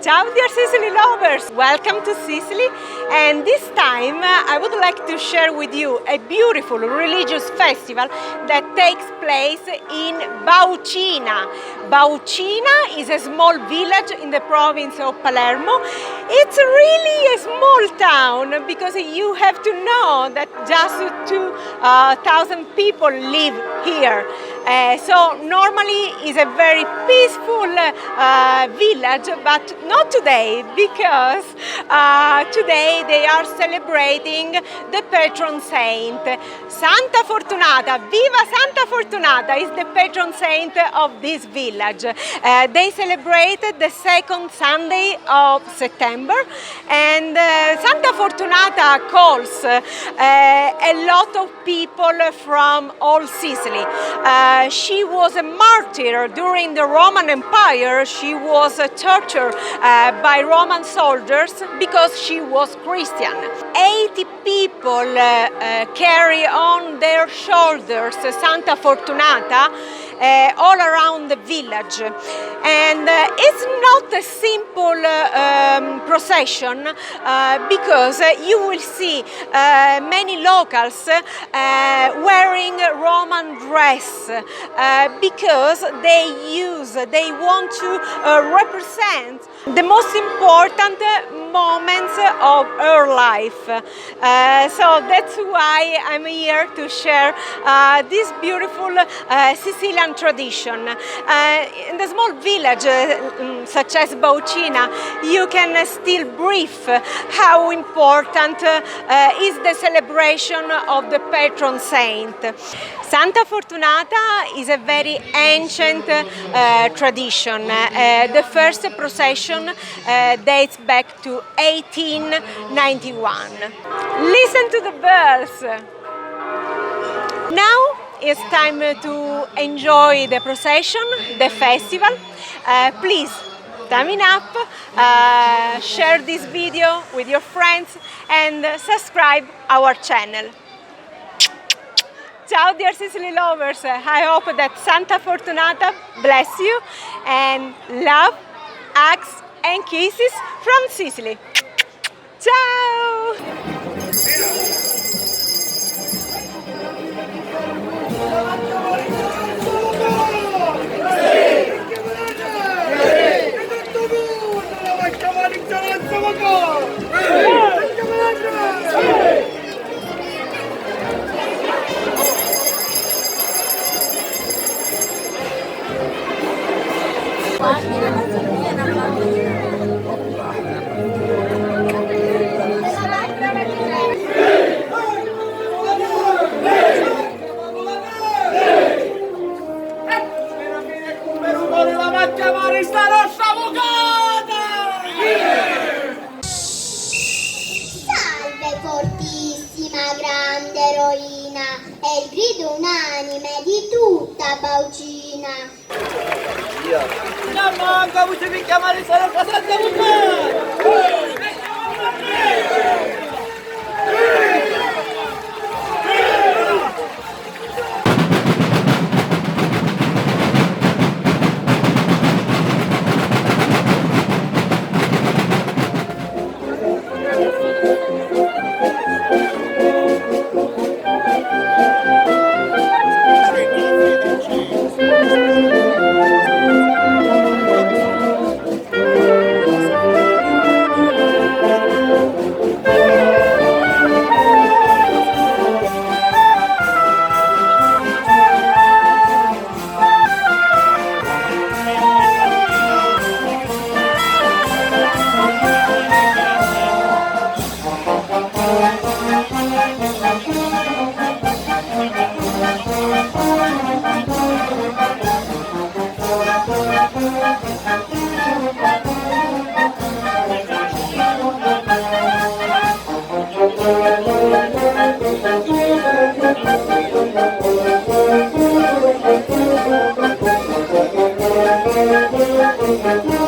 Ciao dear Sicily lovers! Welcome to Sicily, and this time I would like to share with you a beautiful religious festival that takes place in Baucina. Baucina is a small village in the province of Palermo. It's really a small town because you have to know that just 2,000 people live here. So normally it's a very peaceful village, but not today, because today they are celebrating the patron saint. Santa Fortunata, Viva Santa Fortunata is the patron saint of this village. They celebrated the second Sunday of September, and Santa Fortunata calls a lot of people from all Sicily. She was a martyr during the Roman Empire. She was tortured by Roman soldiers because she was Christian. 80 people carry on their shoulders Santa Fortunata all around the village, and it's not a simple procession because you will see many locals wearing Roman dress because they want to represent the most important moments of her life. So that's why I'm here to share this beautiful Sicilian tradition. In the small village such as Baucina, you can still brief how important is the celebration of the patron saint. Santa Fortunata is a very ancient tradition. The first procession dates back to 1891. Listen to the bells. Now it's time to enjoy the procession, the festival. Please, thumbs up, share this video with your friends, and subscribe our channel. Ciao dear Sicily lovers, I hope that Santa Fortunata bless you, and love, hugs and kisses from Sicily. Ciao! Salve fortissima, grande eroina, è il grido unanime di tutta Baucina. Non manca, potevi chiamare solo casa di Thank you.